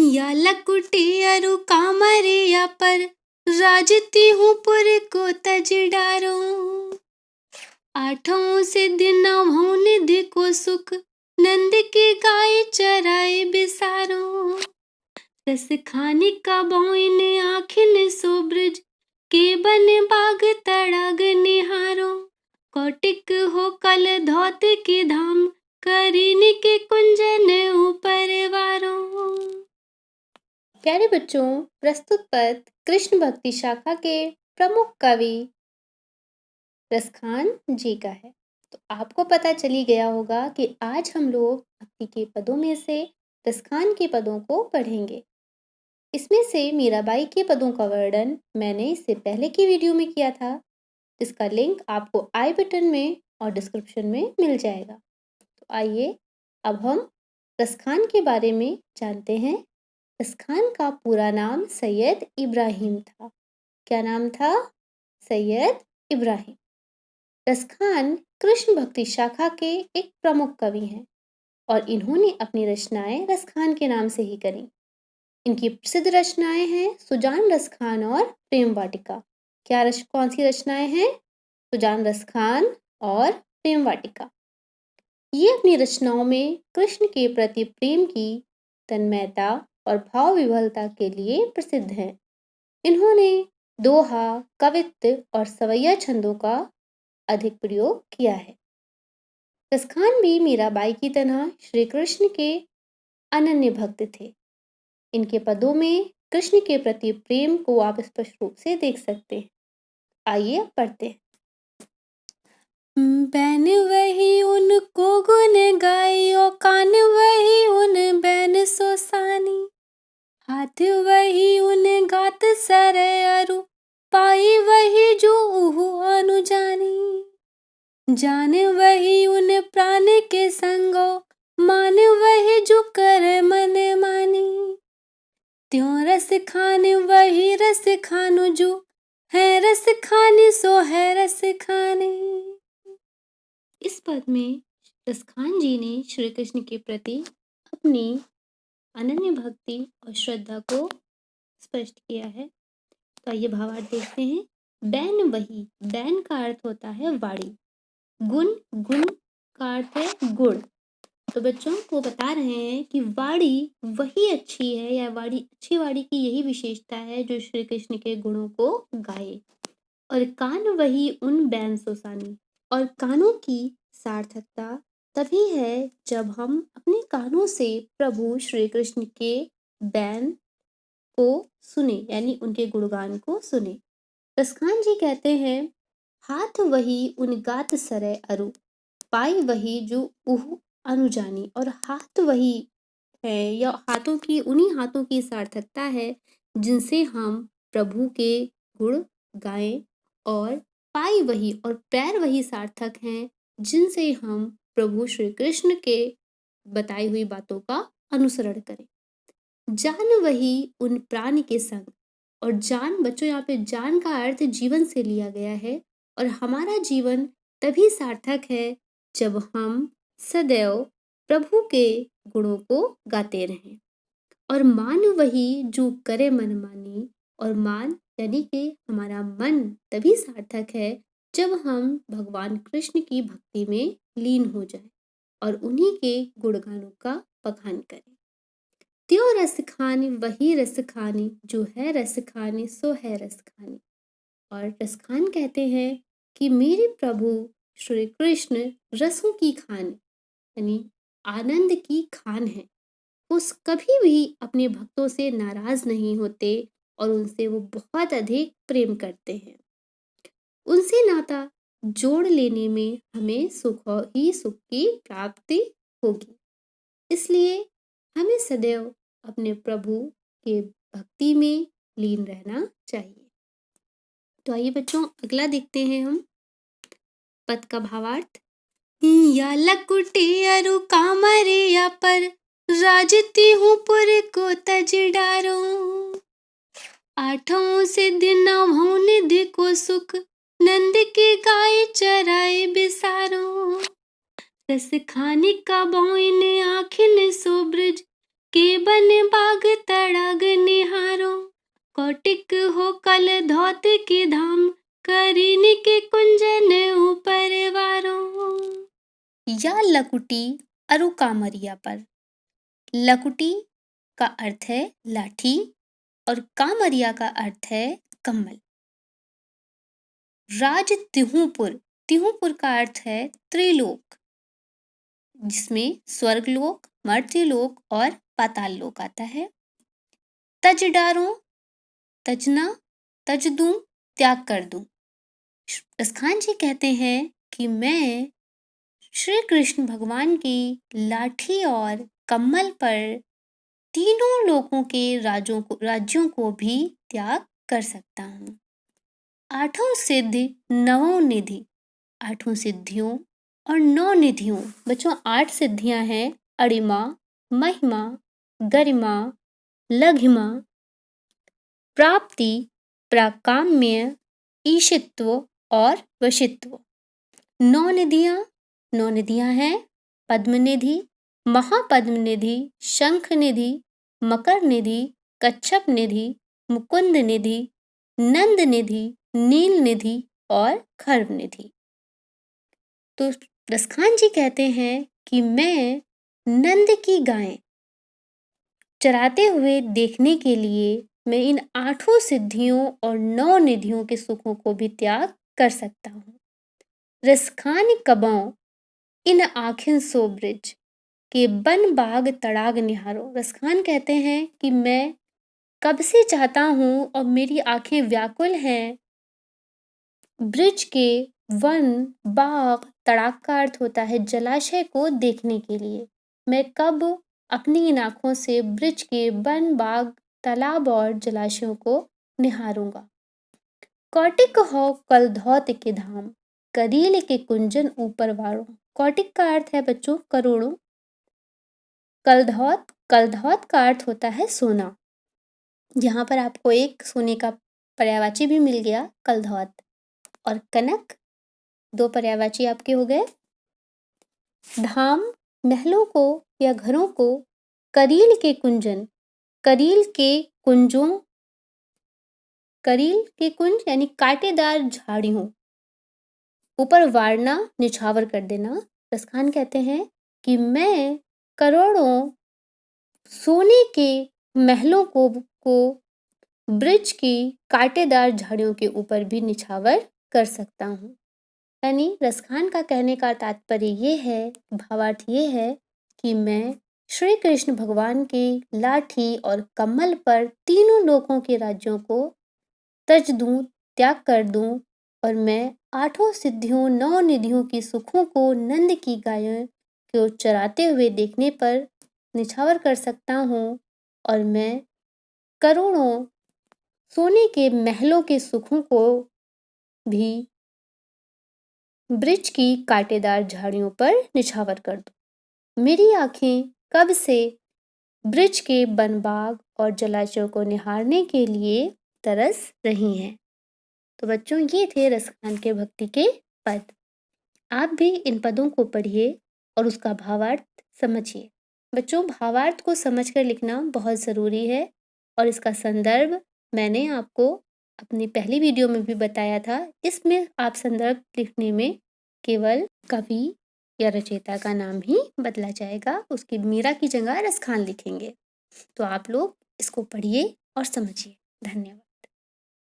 या लकुटी अरु कामरिया पर राजती हूँ पुर को तज डारो। आठों से दिन निधि को सुख नंद की गाय चराए बिसारो। रस खानी का बोइन आखिन सो ब्रज के बन बाग तड़ाग निहारो। कौटिक हो कल धौत की धाम करीन के कुंजन ऊपर वारो। प्यारे बच्चों, प्रस्तुत पद कृष्ण भक्ति शाखा के प्रमुख कवि रसखान जी का है। तो आपको पता चली गया होगा कि आज हम लोग भक्ति के पदों में से रसखान के पदों को पढ़ेंगे। इसमें से मीराबाई के पदों का वर्णन मैंने इससे पहले की वीडियो में किया था, जिसका लिंक आपको आई बटन में और डिस्क्रिप्शन में मिल जाएगा। तो आइए अब हम रसखान के बारे में जानते हैं। रसखान का पूरा नाम सैयद इब्राहिम था। क्या नाम था? सैयद इब्राहिम। रसखान कृष्ण भक्ति शाखा के एक प्रमुख कवि हैं और इन्होंने अपनी रचनाएं रसखान के नाम से ही करी। इनकी प्रसिद्ध रचनाएं हैं सुजान रसखान और प्रेम वाटिका। कौन सी रचनाएं हैं? सुजान रसखान और प्रेम वाटिका। ये अपनी रचनाओं में कृष्ण के प्रति प्रेम की तन्मयता और भाव विह्वलता के लिए प्रसिद्ध हैं। इन्होंने दोहा, कवित्त और सवैया छंदों का अधिक प्रयोग किया है। रसखान भी मीराबाई की तरह श्री कृष्ण के अनन्य भक्त थे। इनके पदों में कृष्ण के प्रति प्रेम को आप स्पष्ट रूप से देख सकते हैं। आइए पढ़ते हैं। बैन वही उनको गुन गायो, कान वही उन बैन सोसानी। हाथ वही उन गात सरे अरु, पाई वही जो उहु अनुजानी। जान वही उन प्राण के संगो, मान वही जो कर मन मानी। त्यों रस खान वही रस खानु, जो है रस खानी सो है रस खानी। इस पद में रसखान जी ने श्री कृष्ण के प्रति अपनी अनन्य भक्ति और श्रद्धा को स्पष्ट किया है। तो आइए भावार्थ देखते हैं। बैन वही, बैन का अर्थ होता है वाणी। गुण, गुण का अर्थ है गुण। तो बच्चों को बता रहे हैं कि वाणी वही अच्छी है या अच्छी वाणी की यही विशेषता है जो श्री कृष्ण के गुणों को गाए। और कान वही उन बैन सोसानी, और कानों की सार्थकता तभी है जब हम अपने कानों से प्रभु श्री कृष्ण के बैन को सुने, यानी उनके गुणगान को सुने। रसखान जी कहते हैं, हाथ वही उन गात सरे अरु, पाई वही जो उहु अनुजानी। और हाथ वही है या उन्हीं हाथों की सार्थकता है जिनसे हम प्रभु के गुण गाएं, और पाई वही और पैर वही सार्थक हैं जिनसे हम प्रभु श्री कृष्ण के बताई हुई बातों का अनुसरण करें। जान वही उन प्राण के संग, और जान बच्चों यहाँ पे जान का अर्थ जीवन से लिया गया है। और हमारा जीवन तभी सार्थक है जब हम सदैव प्रभु के गुणों को गाते रहें। और मान वही जो करे मन मानी, और मान यानी कि हमारा मन तभी सार्थक है जब हम भगवान कृष्ण की भक्ति में लीन हो जाए और उन्हीं के गुणगानों का बखान करें। त्यों रस खानी वही रस खानी, जो है रस खानी सो है रस खानी। और रसखान कहते हैं कि मेरे प्रभु श्री कृष्ण रसों की खान यानी आनंद की खान है। वो कभी भी अपने भक्तों से नाराज नहीं होते और उनसे वो बहुत अधिक प्रेम करते हैं। उनसे नाता जोड़ लेने में हमें सुख की प्राप्ति होगी। इसलिए हमें सदैव अपने प्रभु के भक्ति में लीन रहना चाहिए। तो आइए बच्चों, अगला देखते हैं हम पद का भावार्थ। या लकुटी अरु कामरिया पर राजती हूँ पुर को तज डारो। आठों से दिन निधि को सुख नंद की गाय चराए बिसारो। रस खानी का बोइन आखिन सो ब्रज के बन बाग तड़ाग निहारो, कौटिक हो कल धौत के धाम, करीन के कुंजन ऊपर वारो। या लकुटी अरु कामरिया पर। लकुटी का अर्थ है लाठी और कामरिया का अर्थ है कमल। राज तिहुपुर, तिहुपुर का अर्थ है त्रिलोक, जिसमें स्वर्गलोक, मर्त्यलोक और पाताल लोक आता है। तज डारो, तजना, तज दूं, त्याग कर दूं। रसखान जी कहते हैं कि मैं श्री कृष्ण भगवान की लाठी और कमल पर तीनों लोकों के राज्यों को भी त्याग कर सकता हूँ। आठों सिद्धि नवों निधि, आठों सिद्धियों और नौ निधियों। बच्चों 8 सिद्धियां हैं, अरिमा, महिमा, गरिमा, लघिमा, प्राप्ति, प्राकाम्य, ईशित्व और वशित्व। नौ निधियां हैं पद्मनिधि, महापद्मनिधि, शंख निधि, मकर निधि, कच्छप निधि, मुकुंद निधि, नंद निधि, नील निधि और खर्व निधि। तो रसखान जी कहते हैं कि मैं नंद की गायें चराते हुए देखने के लिए मैं इन 8 सिद्धियों और 9 निधियों के सुखों को भी त्याग कर सकता हूँ। रसखान कबों इन आँखें सो ब्रिज के बन बाग तड़ाग निहारो। रसखान कहते हैं कि मैं कब से चाहता हूँ और मेरी आँखें व्याकुल हैं ब्रिज के वन, बाग, तड़ाग का अर्थ होता है जलाशय को देखने के लिए। मैं कब अपनी इन आँखों से ब्रिज के वन, बाग, तालाब और जलाशयों को निहारूंगा। कौटिक हो कल धौत के धाम, करील के कुंजन ऊपर वारो। कौटिक का अर्थ है बच्चों करोड़ों। कलधौत, कलधौत का अर्थ होता है सोना। यहाँ पर आपको एक सोने का पर्यायवाची भी मिल गया, कलधौत। और कनक 2 पर्यायवाची आपके हो गए। धाम महलों को या घरों को, करील के कुंजन, करील के कुंजों, करील के कुंज यानी कांटेदार झाड़ियों ऊपर वारना, निछावर कर देना। रसखान कहते हैं कि मैं करोड़ों सोने के महलों को ब्रिज की कांटेदार झाड़ियों के ऊपर भी निछावर कर सकता हूँ। यानी रसखान का कहने का तात्पर्य ये है, भावार्थ ये है कि मैं श्री कृष्ण भगवान की लाठी और कमल पर तीनों लोकों के राज्यों को तज दूं, त्याग कर दूं और मैं 8 सिद्धियों 9 निधियों की सुखों को नंद की गायों को चराते हुए देखने पर निछावर कर सकता हूँ और मैं करोड़ों सोने के महलों के सुखों को भी ब्रिज की कांटेदार झाड़ियों पर निछावर कर दूं। मेरी आंखें कब से ब्रिज के बनबाग और जलाशयों को निहारने के लिए तरस रही हैं। तो बच्चों ये थे रसखान के भक्ति के पद। आप भी इन पदों को पढ़िए और उसका भावार्थ समझिए। बच्चों भावार्थ को समझकर लिखना बहुत ज़रूरी है और इसका संदर्भ मैंने आपको अपनी पहली वीडियो में भी बताया था। इसमें आप संदर्भ लिखने में केवल कवि या रचयिता का नाम ही बदला जाएगा, उसकी मीरा की जगह रसखान लिखेंगे। तो आप लोग इसको पढ़िए और समझिए। धन्यवाद।